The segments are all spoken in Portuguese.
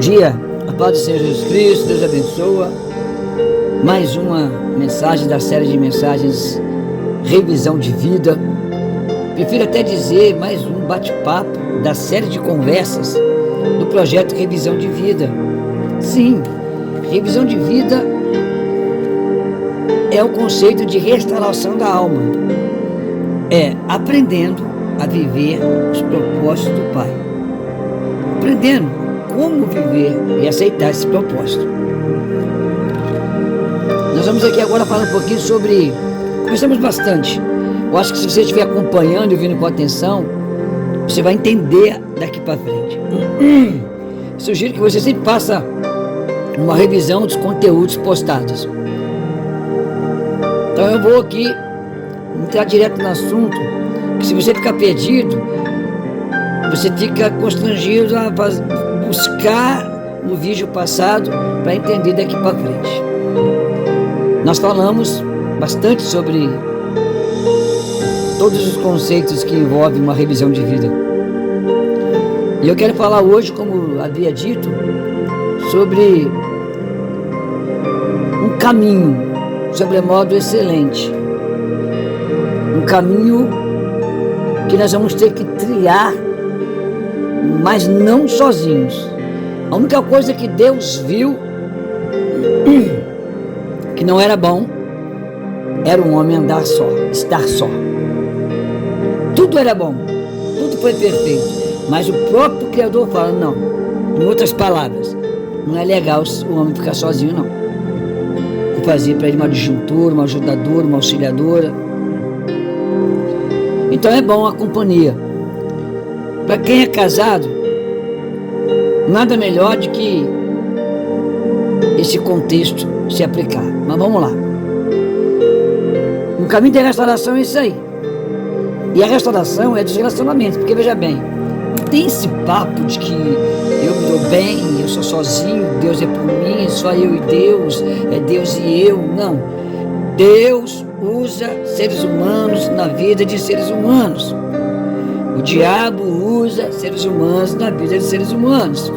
dia, a paz do Senhor Jesus Cristo, Deus abençoa. Mais uma mensagem da série de mensagens Revisão de Vida. Prefiro até dizer mais um bate-papo da série de conversas do projeto Revisão de Vida. Sim, revisão de vida é o conceito de restauração da alma. É aprendendo a viver os propósitos do Pai. Aprendendo como viver e aceitar esse propósito. Nós vamos aqui agora falar um pouquinho sobre... Conversamos bastante. Eu acho que se você estiver acompanhando e ouvindo com atenção, você vai entender daqui para frente. Sugiro que você sempre faça uma revisão dos conteúdos postados. Então eu vou aqui entrar direto no assunto, que se você ficar perdido, você fica constrangido a buscar o vídeo passado para entender daqui para frente. Nós falamos bastante sobre todos os conceitos que envolvem uma revisão de vida. E eu quero falar hoje, como havia dito, sobre um caminho sobremodo excelente. Um caminho que nós vamos ter que trilhar, mas não sozinhos. A única coisa que Deus viu que não era bom era o homem andar só, estar só. Tudo era bom, tudo foi perfeito, mas o próprio Criador fala, não, em outras palavras, não é legal o homem ficar sozinho, não. Eu fazia para ele uma adjuntora, uma ajudadora, uma auxiliadora. Então é bom a companhia. Para quem é casado, nada melhor do que esse contexto se aplicar. Mas vamos lá. O caminho da restauração é isso aí. E a restauração é dos relacionamentos. Porque veja bem, não tem esse papo de que eu me dou bem, eu sou sozinho, Deus é por mim, só eu e Deus, é Deus e eu. Não. Deus usa seres humanos na vida de seres humanos. O diabo usa seres humanos na vida de seres humanos.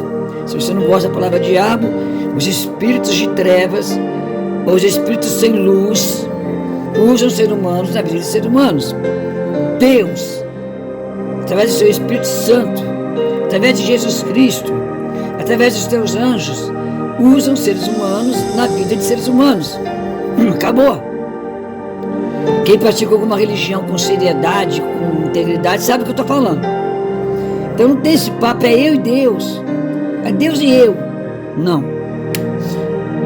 Se você não gosta da palavra diabo, os espíritos de trevas, ou os espíritos sem luz, usam seres humanos na vida de seres humanos. Deus, através do seu Espírito Santo, através de Jesus Cristo, através dos teus anjos, usam seres humanos na vida de seres humanos. Acabou. Quem pratica alguma religião com seriedade, com integridade, sabe o que eu estou falando. Então não tem esse papo, é eu e Deus, é Deus e eu. Não.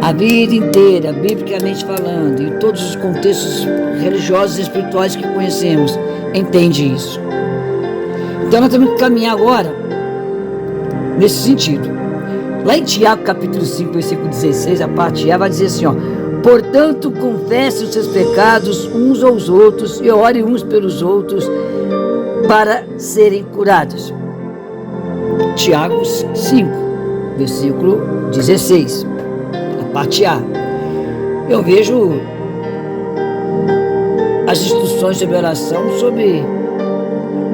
A vida inteira, biblicamente falando, em todos os contextos religiosos e espirituais que conhecemos, entende isso. Então nós temos que caminhar agora nesse sentido. Lá em Tiago, capítulo 5, versículo 16, a parte A vai dizer assim, ó: portanto, confessem os seus pecados uns aos outros e orem uns pelos outros para serem curados. Tiago 5, versículo 16, a parte A. Eu vejo as instruções sobre oração, sobre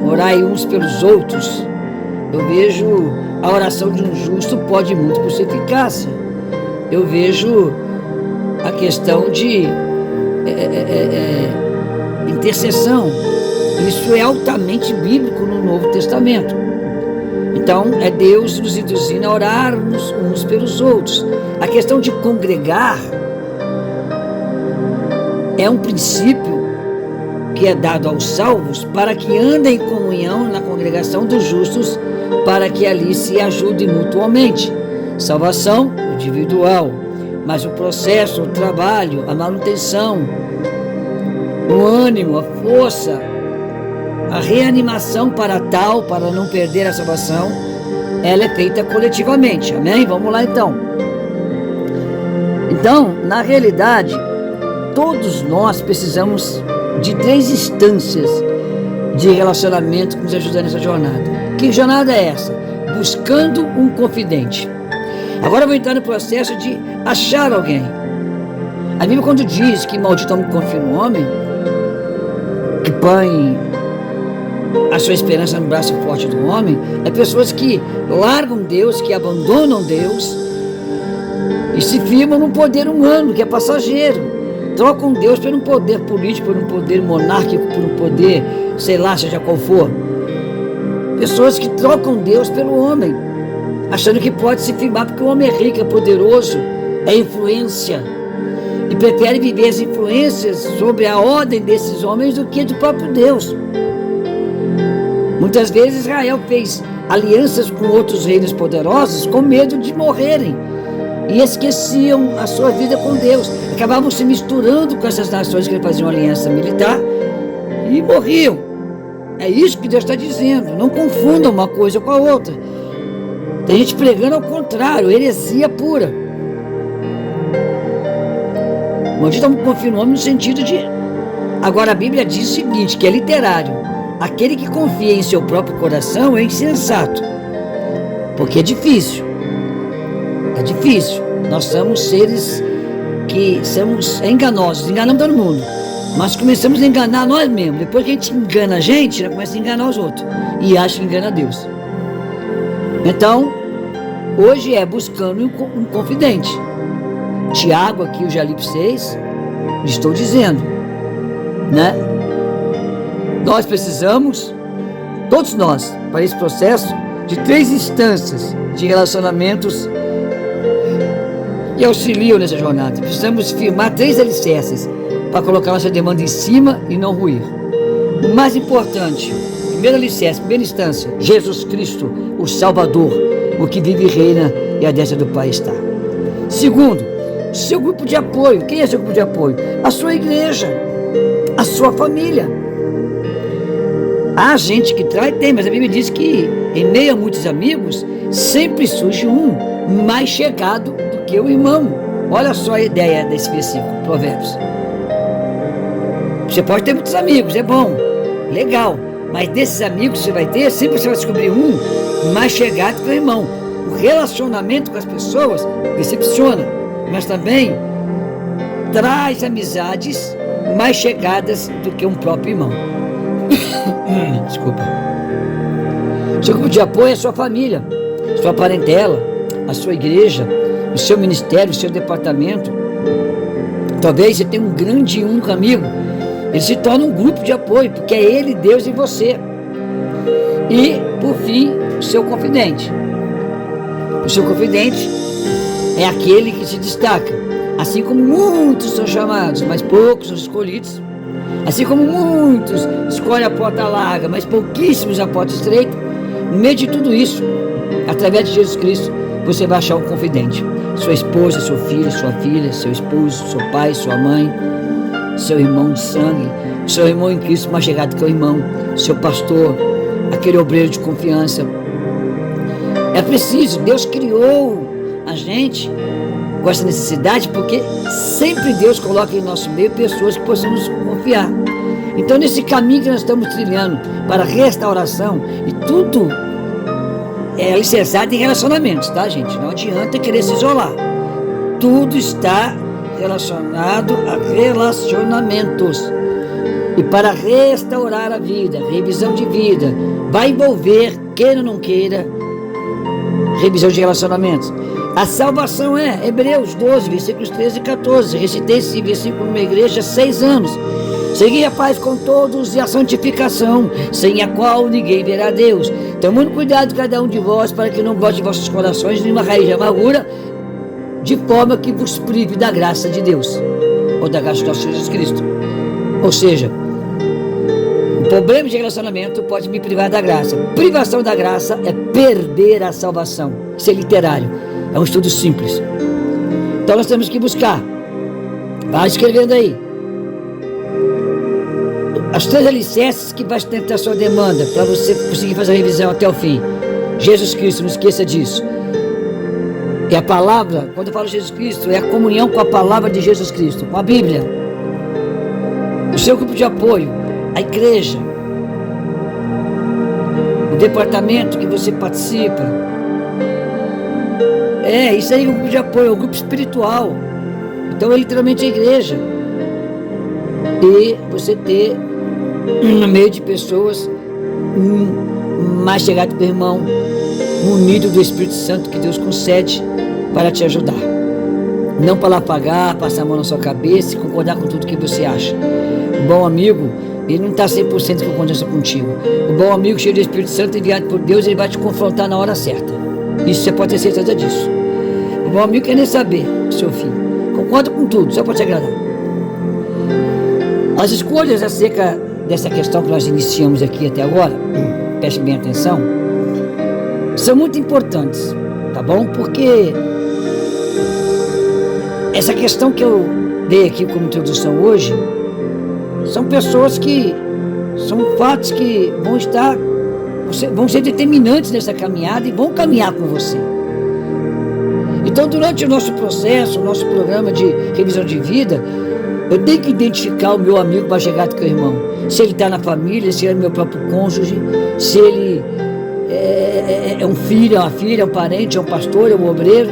orar uns pelos outros. Eu vejo a oração de um justo pode muito por sua eficácia. Eu vejo a questão de intercessão. Isso é altamente bíblico no Novo Testamento. Então, é Deus nos induzindo a orarmos uns pelos outros. A questão de congregar é um princípio que é dado aos salvos para que andem em comunhão na congregação dos justos, para que ali se ajudem mutuamente. Salvação individual, mas o processo, o trabalho, a manutenção, o ânimo, a força, a reanimação para não perder a salvação, ela é feita coletivamente. Amém? Vamos lá então. Então, na realidade, todos nós precisamos de 3 instâncias de relacionamento que nos ajudam nessa jornada. Que jornada é essa? Buscando um confidente. Agora eu vou entrar no processo de achar alguém. A Bíblia, quando diz que maldito homem confia no homem, que põe a sua esperança no braço forte do homem, é pessoas que largam Deus, que abandonam Deus e se firmam num poder humano, que é passageiro. Trocam Deus por um poder político, por um poder monárquico, por um poder, sei lá, seja qual for. Pessoas que trocam Deus pelo homem, achando que pode se firmar porque o homem é rico, é poderoso, é influência, e preferem viver as influências sobre a ordem desses homens do que do próprio Deus. Muitas vezes Israel fez alianças com outros reinos poderosos com medo de morrerem e esqueciam a sua vida com Deus. Acabavam se misturando com essas nações que faziam aliança militar e morriam. É isso que Deus está dizendo. Não confundam uma coisa com a outra. Tem gente pregando ao contrário, heresia pura. Nós estamos confiando no homem no sentido de... Agora a Bíblia diz o seguinte, que é literário: aquele que confia em seu próprio coração é insensato. Porque é difícil. É difícil. Nós somos seres que somos enganosos, enganamos todo mundo. Mas começamos a enganar nós mesmos. Depois que a gente engana a gente, já começa a enganar os outros. E acha que engana Deus. Então, hoje é buscando um confidente. Tiago, aqui eu já li para vocês, estou dizendo, né? Nós precisamos, todos nós, para esse processo, de 3 instâncias de relacionamentos que auxiliam nessa jornada. Precisamos firmar 3 alicerces para colocar nossa demanda em cima e não ruir. O mais importante, primeiro alicerce, primeira instância, Jesus Cristo, o Salvador, o que vive e reina e a destra do Pai está. Segundo, seu grupo de apoio. Quem é seu grupo de apoio? A sua igreja, a sua família. Há gente que trai, tem, mas a Bíblia diz que em meio a muitos amigos sempre surge um mais chegado do que o irmão. Olha só a ideia desse versículo, Provérbios. Você pode ter muitos amigos, é bom, legal, mas desses amigos que você vai ter, sempre você vai descobrir um mais chegado que o irmão. O relacionamento com as pessoas decepciona, mas também traz amizades mais chegadas do que um próprio irmão. Desculpa. Seu grupo de apoio é a sua família, sua parentela, a sua igreja, o seu ministério, o seu departamento. Talvez você tenha um grande e único amigo. Ele se torna um grupo de apoio, porque é ele, Deus e você. E, por fim, o seu confidente. O seu confidente é aquele que se destaca. Assim como muitos são chamados, mas poucos são escolhidos. Assim como muitos escolhem a porta larga, mas pouquíssimos a porta estreita. No meio de tudo isso, através de Jesus Cristo, você vai achar um confidente. Sua esposa, seu filho, sua filha, seu esposo, seu pai, sua mãe, seu irmão de sangue, seu irmão em Cristo mais chegado que o irmão, seu pastor, aquele obreiro de confiança. É preciso, Deus criou a gente com essa necessidade, porque sempre Deus coloca em nosso meio pessoas que possamos confiar. Então, nesse caminho que nós estamos trilhando para a restauração, e tudo é alicerçado em relacionamentos, tá, gente? Não adianta querer se isolar. Tudo está relacionado a relacionamentos. E para restaurar a vida, revisão de vida, vai envolver, queira ou não queira, revisão de relacionamentos. A salvação é Hebreus 12, versículos 13 e 14. Recitei esse versículo numa igreja há 6 anos. Segui a paz com todos e a santificação, sem a qual ninguém verá Deus. Tomando cuidado cada um de vós, para que não bote em vossos corações nenhuma raiz de amargura, de forma que vos prive da graça de Deus, ou da graça de nosso Jesus Cristo. Ou seja, o problema de relacionamento pode me privar da graça. Privação da graça é perder a salvação. Isso é literário, é um estudo simples. Então nós temos que buscar. Vai escrevendo aí as 3 alicerces que vai sustentar a sua demanda, para você conseguir fazer a revisão até o fim. Jesus Cristo, não esqueça disso. É a palavra, quando eu falo Jesus Cristo, é a comunhão com a palavra de Jesus Cristo, com a Bíblia. O seu grupo de apoio, a igreja, o departamento que você participa. Isso aí é um grupo de apoio, é um grupo espiritual. Então é literalmente a igreja. E você ter no meio de pessoas mais chegado com o irmão, munido do Espírito Santo que Deus concede para te ajudar. Não para apagar, passar a mão na sua cabeça e concordar com tudo que você acha. O bom amigo, ele não está 100% em concordância contigo. O bom amigo cheio do Espírito Santo enviado por Deus, ele vai te confrontar na hora certa. Isso você pode ter certeza disso. O bom amigo quer nem saber, seu filho. Concorda com tudo, só para te agradar. As escolhas acerca dessa questão que nós iniciamos aqui até agora, preste bem atenção, são muito importantes, tá bom? Porque essa questão que eu dei aqui como introdução hoje, são pessoas que, são fatos que vão ser determinantes nessa caminhada e vão caminhar com você. Então, durante o nosso processo, o nosso programa de revisão de vida, eu tenho que identificar o meu amigo mais chegado que o irmão. Se ele está na família, se ele é meu próprio cônjuge, se ele é um filho, é uma filha, é um parente, é um pastor, é um obreiro.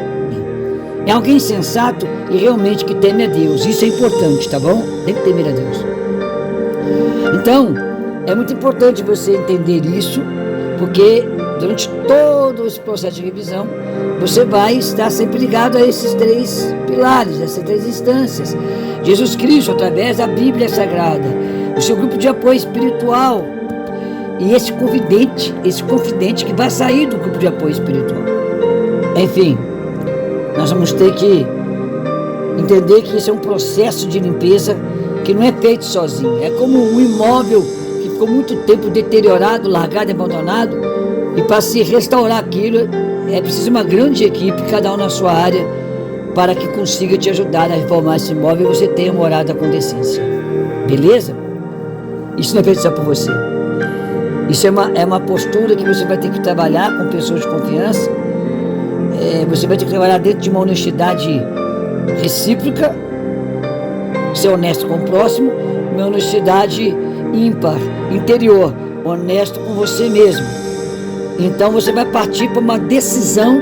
É alguém sensato e realmente que teme a Deus. Isso é importante, tá bom? Tem que temer a Deus. Então, é muito importante você entender isso, porque durante todo esse processo de revisão, você vai estar sempre ligado a esses 3 pilares, essas 3 instâncias. Jesus Cristo, através da Bíblia Sagrada, o seu grupo de apoio espiritual e esse confidente que vai sair do grupo de apoio espiritual. Enfim, nós vamos ter que entender que isso é um processo de limpeza que não é feito sozinho. É como um imóvel que ficou muito tempo deteriorado, largado e abandonado, e para se restaurar aquilo é preciso uma grande equipe, cada um na sua área, para que consiga te ajudar a reformar esse imóvel e você tenha morada com decência. Beleza? Isso não é feito só por você. Isso é uma postura que você vai ter que trabalhar com pessoas de confiança. Você vai ter que trabalhar dentro de uma honestidade recíproca, ser honesto com o próximo, uma honestidade ímpar, interior, honesto com você mesmo. Então você vai partir para uma decisão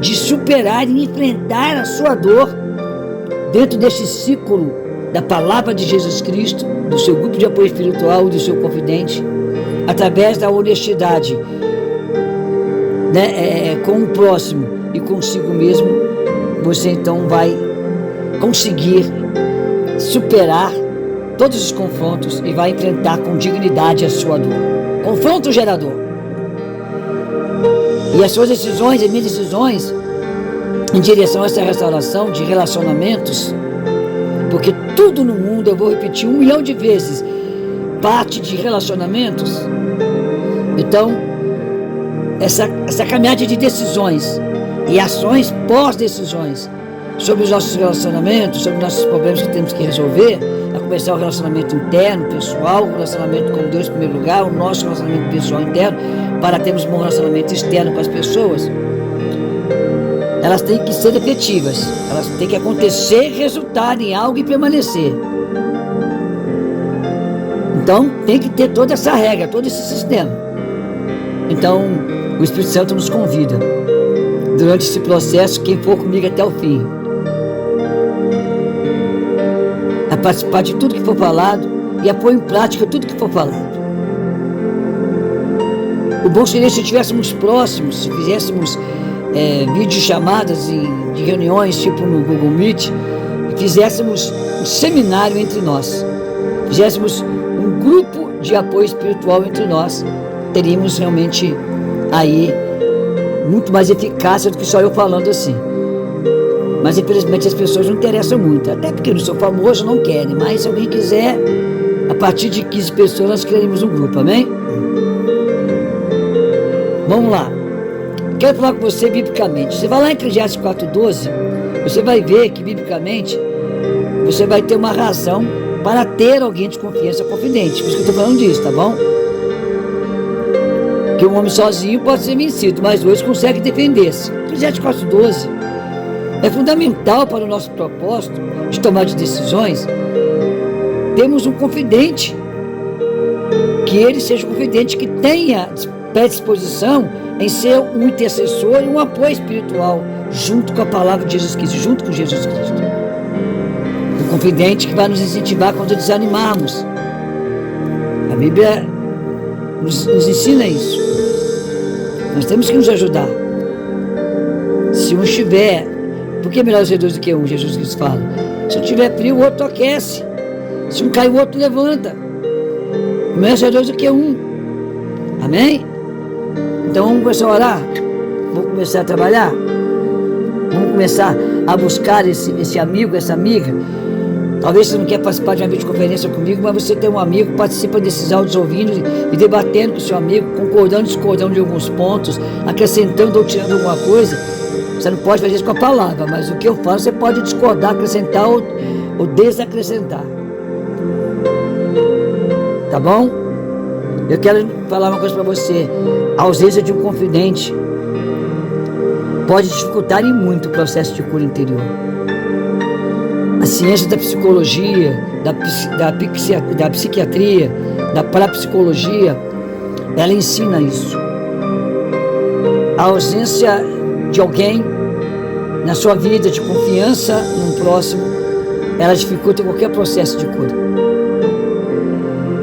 de superar e enfrentar a sua dor dentro desse ciclo da palavra de Jesus Cristo, do seu grupo de apoio espiritual, do seu confidente, através da honestidade, né, com o próximo e consigo mesmo. Você então vai conseguir superar todos os confrontos e vai enfrentar com dignidade a sua dor. Confronto gerador. E as suas decisões, as minhas decisões em direção a essa restauração de relacionamentos, porque tudo no mundo, eu vou repetir 1 milhão de vezes, parte de relacionamentos. Então, essa caminhada de decisões e ações pós-decisões sobre os nossos relacionamentos, sobre os nossos problemas que temos que resolver, a começar o relacionamento interno, pessoal, o relacionamento com Deus em primeiro lugar, o nosso relacionamento pessoal interno, para termos um bom relacionamento externo com as pessoas. Elas têm que ser efetivas, elas têm que acontecer, resultar em algo e permanecer. Então tem que ter toda essa regra, todo esse sistema. Então o Espírito Santo nos convida, durante esse processo, quem for comigo até o fim, a participar de tudo que for falado e a pôr em prática tudo que for falado. O bom seria se estivéssemos próximos, se fizéssemos videochamadas de reuniões, tipo no Google Meet, e fizéssemos um seminário entre nós, fizéssemos um grupo de apoio espiritual entre nós, teríamos realmente aí muito mais eficácia do que só eu falando assim. Mas infelizmente as pessoas não interessam muito, até porque eu não sou famoso, não querem, mas se alguém quiser, a partir de 15 pessoas nós criaremos um grupo, amém? Vamos lá. Quero falar com você biblicamente. Você vai lá em Eclesiastes 4:12, você vai ver que biblicamente você vai ter uma razão para ter alguém de confiança confidente. Por isso que eu estou falando disso, tá bom? Que um homem sozinho pode ser vencido, mas 2 conseguem defender-se. Eclesiastes 4:12 é fundamental para o nosso propósito de tomar de decisões. Temos um confidente, que ele seja um confidente que tenha predisposição em ser um intercessor e um apoio espiritual, junto com a palavra de Jesus Cristo, junto com Jesus Cristo. Um confidente que vai nos incentivar quando desanimarmos. A Bíblia nos ensina isso. Nós temos que nos ajudar. Se um estiver, porque é melhor ser dois do que um, Jesus Cristo fala. Se um estiver frio, o outro aquece. Se um cai, o outro levanta. Melhor ser dois do que um. Amém? Então vamos começar a orar. Vamos começar a trabalhar. Vamos começar a buscar esse amigo, essa amiga. Talvez você não quer participar de uma videoconferência comigo, mas você tem um amigo, participa desses áudios ouvindo e debatendo com o seu amigo, concordando, discordando de alguns pontos, acrescentando ou tirando alguma coisa. Você não pode fazer isso com a palavra, mas o que eu falo, você pode discordar, acrescentar ou desacrescentar. Tá bom? Eu quero falar uma coisa para você. A ausência de um confidente pode dificultar e muito o processo de cura interior. A ciência da psicologia, da psiquiatria, da parapsicologia, ela ensina isso. A ausência de alguém na sua vida de confiança num próximo, ela dificulta qualquer processo de cura.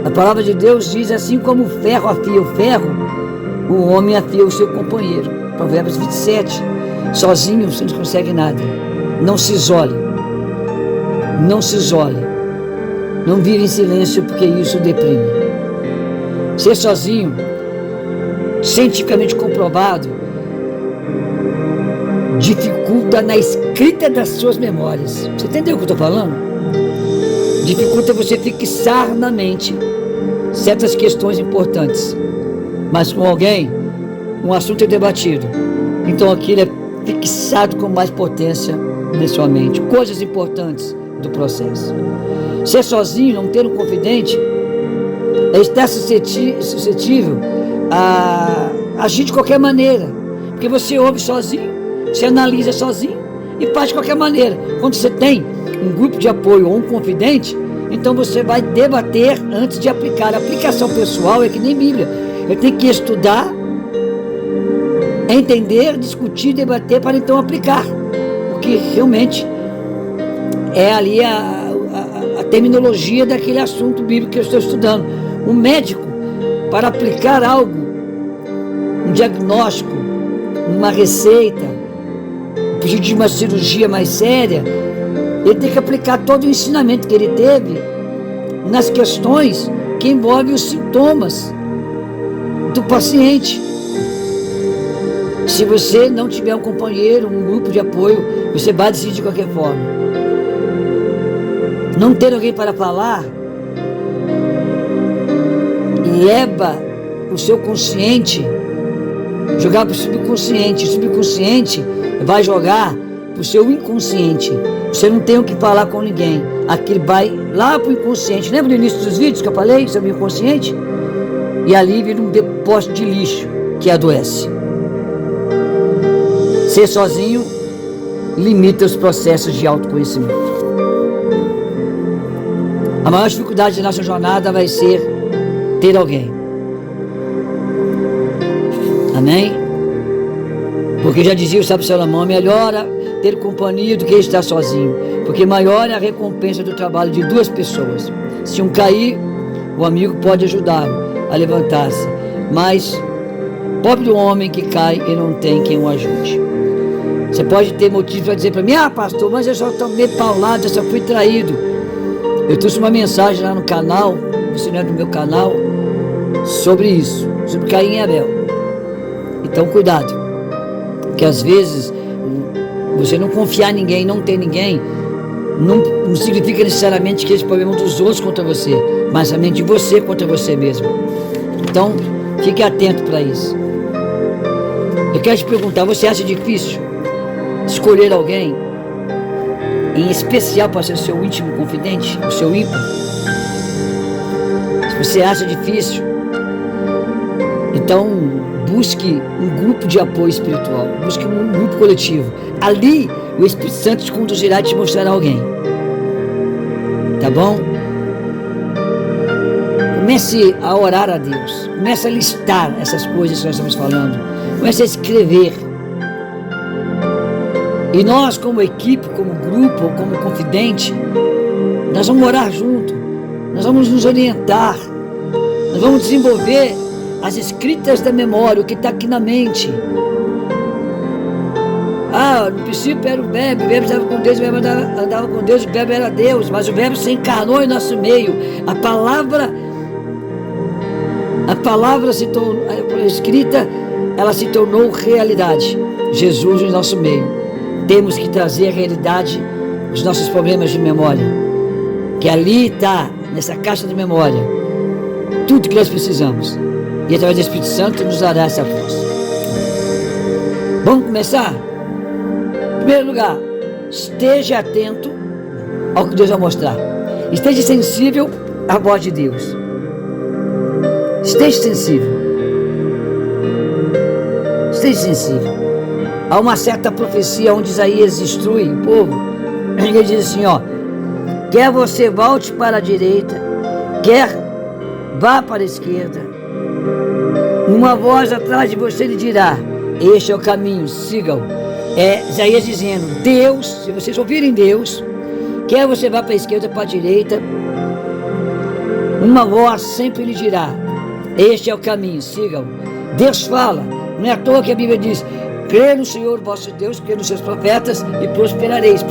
A palavra de Deus diz: assim como o ferro afia o ferro, o homem afia o seu companheiro. Provérbios 27. Sozinho você não consegue nada. Não se isole. Não se isole. Não vive em silêncio, porque isso deprime. Ser sozinho, cientificamente comprovado, dificulta na escrita das suas memórias. Você entendeu o que eu estou falando? Dificulta você fixar na mente certas questões importantes. Mas com alguém, um assunto é debatido. Então aquilo é fixado com mais potência na sua mente. Coisas importantes do processo. Ser sozinho, não ter um confidente, é estar suscetível a agir de qualquer maneira. Porque você ouve sozinho, você analisa sozinho e faz de qualquer maneira. Quando você tem um grupo de apoio ou um confidente, então você vai debater antes de aplicar. A aplicação pessoal é que nem Bíblia. Eu tenho que estudar, entender, discutir, debater para então aplicar. Porque realmente é ali a terminologia daquele assunto bíblico que eu estou estudando. Um médico, para aplicar algo, um diagnóstico, uma receita, pedido de uma cirurgia mais séria, ele tem que aplicar todo o ensinamento que ele teve nas questões que envolvem os sintomas do paciente. Se você não tiver um companheiro, um grupo de apoio, você vai decidir de qualquer forma. Não ter alguém para falar leva o seu consciente jogar para o subconsciente. O subconsciente vai jogar para o seu inconsciente. Você não tem o que falar com ninguém. Aquilo vai lá para o inconsciente. Lembra no início dos vídeos que eu falei sobre o inconsciente? E ali vira um depósito de lixo que adoece. Ser sozinho limita os processos de autoconhecimento. A maior dificuldade da nossa jornada vai ser ter alguém. Amém? Porque já dizia o sábio Salomão: melhor ter companhia do que estar sozinho, porque maior é a recompensa do trabalho de duas pessoas. Se um cair, o amigo pode ajudá-lo a levantar-se, mas pobre do homem que cai e não tem quem o ajude. Você pode ter motivo para dizer para mim: ah, pastor, mas eu só tomei paulada, eu só fui traído. Eu trouxe uma mensagem lá no canal, você não é do meu canal, sobre isso, sobre Caim e Abel. Então cuidado, porque às vezes você não confiar em ninguém, não ter ninguém, não significa necessariamente que esse problema é dos outros contra você, mas também de você contra você mesmo. Então fique atento para isso. Eu quero te perguntar: você acha difícil escolher alguém em especial para ser o seu íntimo confidente, o seu ímpar? Se você acha difícil, então busque um grupo de apoio espiritual, busque um grupo coletivo. Ali o Espírito Santo te conduzirá e te mostrará alguém. Tá bom? Comece a orar a Deus, comece a listar essas coisas que nós estamos falando, comece a escrever. E nós, como equipe, como grupo, como confidente, nós vamos orar junto, nós vamos nos orientar, nós vamos desenvolver as escritas da memória, o que está aqui na mente. No princípio era o verbo estava com Deus, o verbo andava com Deus, o verbo era Deus, mas o verbo se encarnou em nosso meio. A palavra se tornou, escrita, ela se tornou realidade. Jesus em nosso meio. Temos que trazer a realidade dos nossos problemas de memória, que ali está, nessa caixa de memória, tudo que nós precisamos. E através do Espírito Santo nos dará essa força. Vamos começar? Em primeiro lugar, esteja atento ao que Deus vai mostrar. Esteja sensível à voz de Deus. Esteja sensível. Esteja sensível. Há uma certa profecia onde Isaías instrui o povo. Ele diz assim, quer você volte para a direita, quer vá para a esquerda, uma voz atrás de você lhe dirá, este é o caminho, sigam. Isaías dizendo, Deus, se vocês ouvirem Deus, quer você vá para a esquerda ou para a direita, uma voz sempre lhe dirá, este é o caminho, sigam. Deus fala, não é à toa que a Bíblia diz, crê no Senhor vosso Deus, crê nos seus profetas e prosperareis.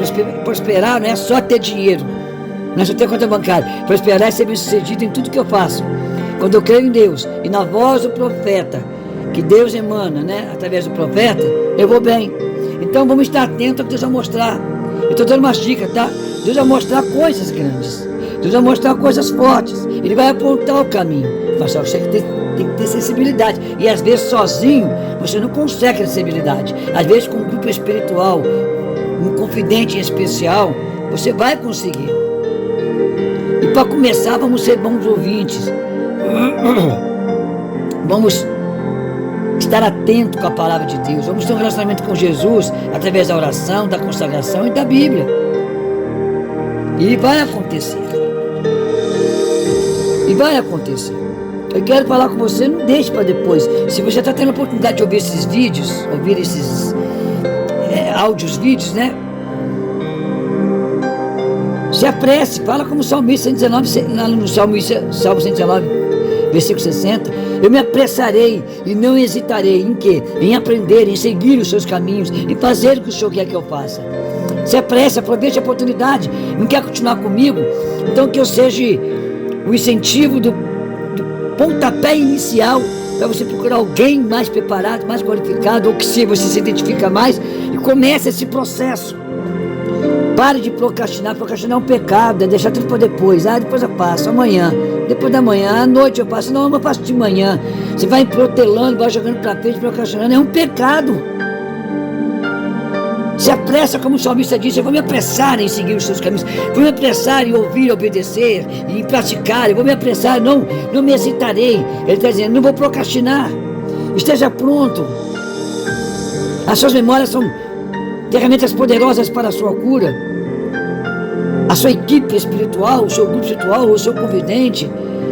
Prosperar não é só ter dinheiro, não é só ter conta bancária. Prosperar é ser bem sucedido em tudo que eu faço. Quando eu creio em Deus e na voz do profeta, que Deus emana, através do profeta, eu vou bem. Então vamos estar atentos ao que Deus vai mostrar. Eu estou dando umas dicas, tá? Deus vai mostrar coisas grandes. Deus vai mostrar coisas fortes. Ele vai apontar o caminho. Mas só você tem que ter sensibilidade. E às vezes sozinho você não consegue sensibilidade. Às vezes com um grupo espiritual, um confidente em especial, você vai conseguir. E para começar, vamos ser bons ouvintes. Vamos estar atento com a palavra de Deus. Vamos ter um relacionamento com Jesus através da oração, da consagração e da Bíblia. E vai acontecer. E vai acontecer. Eu quero falar com você, não deixe para depois. Se você está tendo a oportunidade de ouvir esses vídeos, ouvir esses áudios, vídeos, se apresse, fala como o salmista 119, lá no Salmo 119, versículo 60. Eu me apressarei e não hesitarei em quê? Em aprender, em seguir os seus caminhos, em fazer o que o Senhor quer que eu faça. Se apresse, aproveite a oportunidade. Não quer continuar comigo? Então que eu seja o incentivo do pontapé inicial para você procurar alguém mais preparado, mais qualificado, ou que se você se identifica mais, e comece esse processo. Pare de procrastinar. Procrastinar é um pecado, é deixar tudo para depois. Depois eu passo, amanhã, depois da manhã, à noite eu passo. Não, eu passo de manhã. Você vai protelando, vai jogando para frente, procrastinando, é um pecado. Se apressa, como o salmista disse, eu vou me apressar em seguir os seus caminhos, vou me apressar em ouvir, obedecer, em praticar, eu vou me apressar, não me hesitarei. Ele está dizendo, não vou procrastinar, esteja pronto. As suas memórias são ferramentas poderosas para a sua cura. A sua equipe espiritual, o seu grupo espiritual, o seu confidente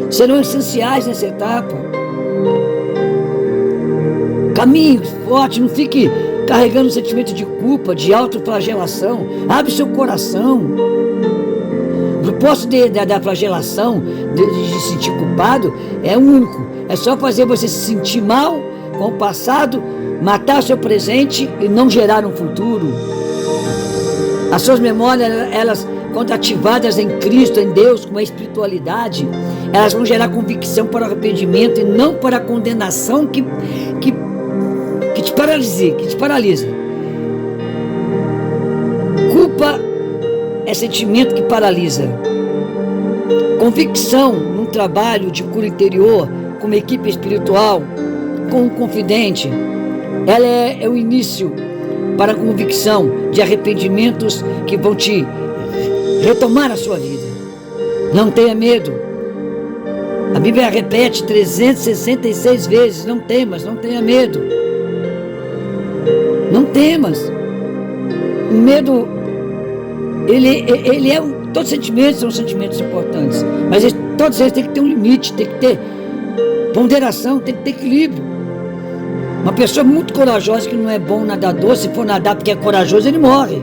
serão essenciais nessa etapa. Caminhe forte, não fique carregando um sentimento de culpa, de autoflagelação. Abre seu coração. O propósito da flagelação, de se sentir culpado, é único. É só fazer você se sentir mal com o passado, matar o seu presente e não gerar um futuro. As suas memórias, elas, quando ativadas em Cristo, em Deus, com a espiritualidade, elas vão gerar convicção para o arrependimento e não para a condenação que te paralisa. Culpa é sentimento que paralisa. Convicção num trabalho de cura interior, com uma equipe espiritual, com um confidente, ela é o início para a convicção de arrependimentos que vão te retomar a sua vida. Não tenha medo. A Bíblia repete 366 vezes, não temas, não tenha medo. Não temas. O medo, ele é todos os sentimentos são sentimentos importantes, mas todos eles têm que ter um limite, tem que ter ponderação, tem que ter equilíbrio. Uma pessoa muito corajosa que não é bom nadador, se for nadar porque é corajoso, ele morre.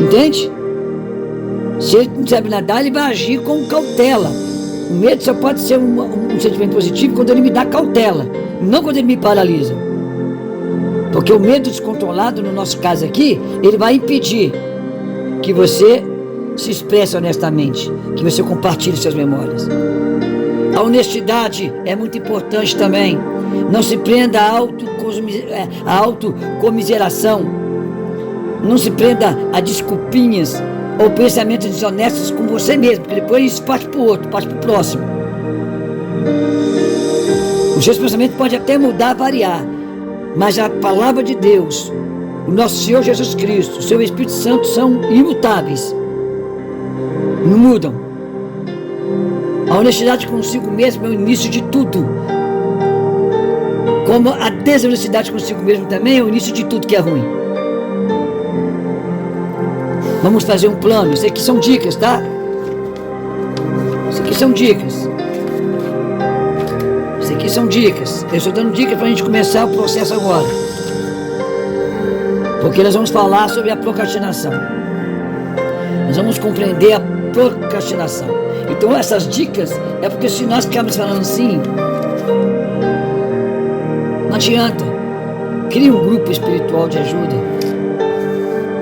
Entende? Se ele não sabe nadar, ele vai agir com cautela. O medo só pode ser um sentimento positivo quando ele me dá cautela, não quando ele me paralisa. Porque o medo descontrolado, no nosso caso aqui, ele vai impedir que você se expresse honestamente, que você compartilhe suas memórias. A honestidade é muito importante também. Não se prenda à autocomiseração. Não se prenda a desculpinhas ou pensamentos desonestos com você mesmo, porque depois isso parte para o outro, parte para o próximo. Os seus pensamentos podem até mudar, variar, mas a palavra de Deus, o nosso Senhor Jesus Cristo, o seu Espírito Santo são imutáveis, não mudam. A honestidade consigo mesmo é o início de tudo, como a desonestidade consigo mesmo também é o início de tudo que é ruim. Vamos fazer um plano. Isso aqui são dicas, tá? Isso aqui são dicas. Isso aqui são dicas. Eu estou dando dicas para a gente começar o processo agora. Porque nós vamos falar sobre a procrastinação. Nós vamos compreender a procrastinação. Então essas dicas é porque se nós ficarmos falando assim, não adianta. Crie um grupo espiritual de ajuda.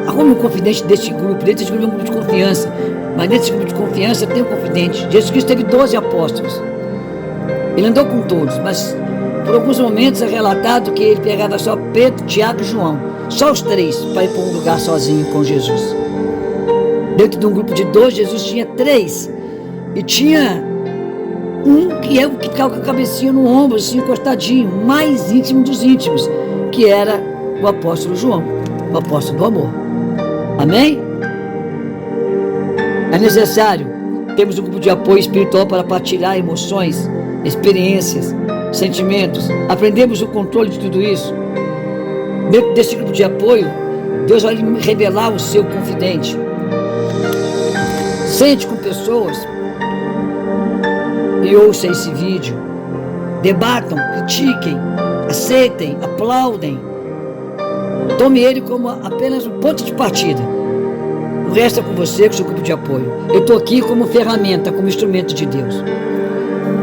Arrume um confidente desse grupo é um grupo de confiança. Mas nesse grupo de confiança tem um confidente. Jesus Cristo teve 12 apóstolos. Ele andou com todos, mas por alguns momentos é relatado que ele pegava só Pedro, Tiago e João. Só os 3 para ir para um lugar sozinho com Jesus. Dentro de um grupo de 12, Jesus tinha 3. E tinha um que ficava com a cabecinha no ombro, assim, encostadinho, mais íntimo dos íntimos, que era o apóstolo João, o apóstolo do amor. Amém? É necessário termos um grupo de apoio espiritual para partilhar emoções, experiências, sentimentos. Aprendemos o controle de tudo isso. Dentro desse grupo de apoio, Deus vai revelar o seu confidente. Sente com pessoas e ouça esse vídeo. Debatam, critiquem, aceitem, aplaudem. Tome ele como apenas um ponto de partida. O resto é com você, com o seu grupo de apoio. Eu estou aqui como ferramenta, como instrumento de Deus.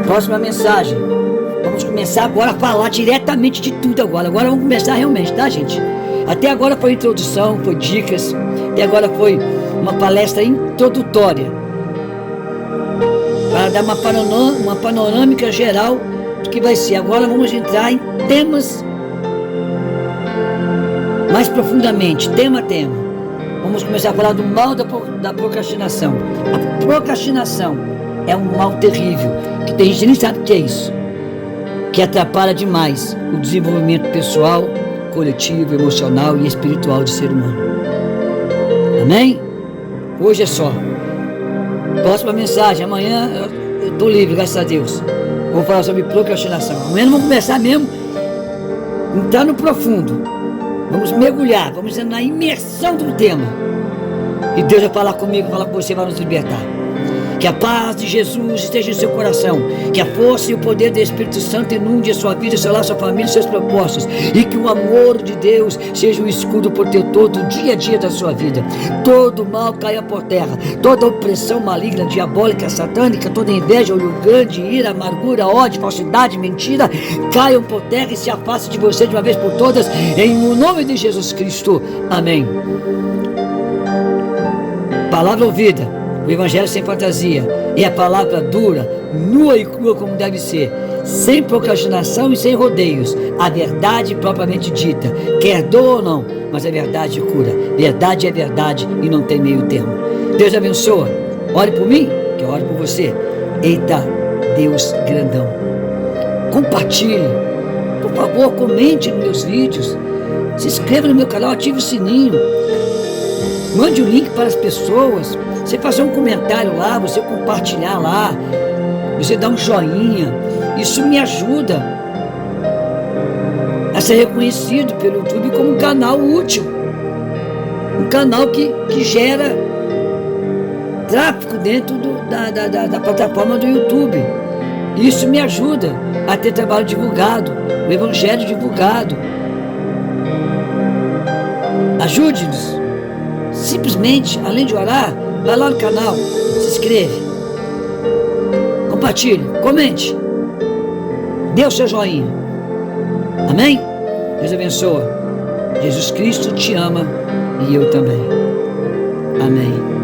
Próxima mensagem. Vamos começar agora a falar diretamente de tudo agora. Agora vamos começar realmente, tá, gente? Até agora foi introdução, foi dicas. Até agora foi uma palestra introdutória, para dar uma panorâmica geral do que vai ser. Agora vamos entrar em temas mais profundamente, tema a tema. Vamos começar a falar do mal da procrastinação. A procrastinação é um mal terrível, que tem gente que nem sabe o que é isso, que atrapalha demais o desenvolvimento pessoal, coletivo, emocional e espiritual do ser humano. Amém? Hoje é só. Próxima mensagem. Amanhã eu estou livre, graças a Deus. Vou falar sobre procrastinação. Amanhã nós vamos começar mesmo, entrar no profundo. Vamos mergulhar, vamos entrar na imersão do tema. E Deus vai falar comigo, falar com você, vai nos libertar. Que a paz de Jesus esteja em seu coração. Que a força e o poder do Espírito Santo inunde a sua vida, seu lar, sua família, seus propósitos. E que o amor de Deus seja um escudo protetor do dia a dia da sua vida. Todo mal caia por terra. Toda opressão maligna, diabólica, satânica, toda inveja, olho grande, ira, amargura, ódio, falsidade, mentira, caiam por terra e se afastem de você de uma vez por todas. Em nome de Jesus Cristo. Amém. Palavra ouvida. O Evangelho sem fantasia é a palavra dura, nua e crua como deve ser, sem procrastinação e sem rodeios, a verdade propriamente dita, quer doa ou não, mas a verdade cura. Verdade é verdade e não tem meio termo. Deus abençoa. Ore por mim, que eu ore por você. Eita, Deus grandão. Compartilhe, por favor, comente nos meus vídeos, se inscreva no meu canal, ative o sininho, mande o link para as pessoas. Você fazer um comentário lá, você compartilhar lá, você dar um joinha, isso me ajuda a ser reconhecido pelo YouTube como um canal útil, um canal que gera tráfego dentro da plataforma do YouTube. Isso me ajuda a ter trabalho divulgado, o Evangelho divulgado. Ajude-nos. Simplesmente, além de orar, vai lá no canal, se inscreve, compartilha. compartilhe, comente, dê o seu joinha. Amém? Deus abençoe. Jesus Cristo te ama e eu também. Amém.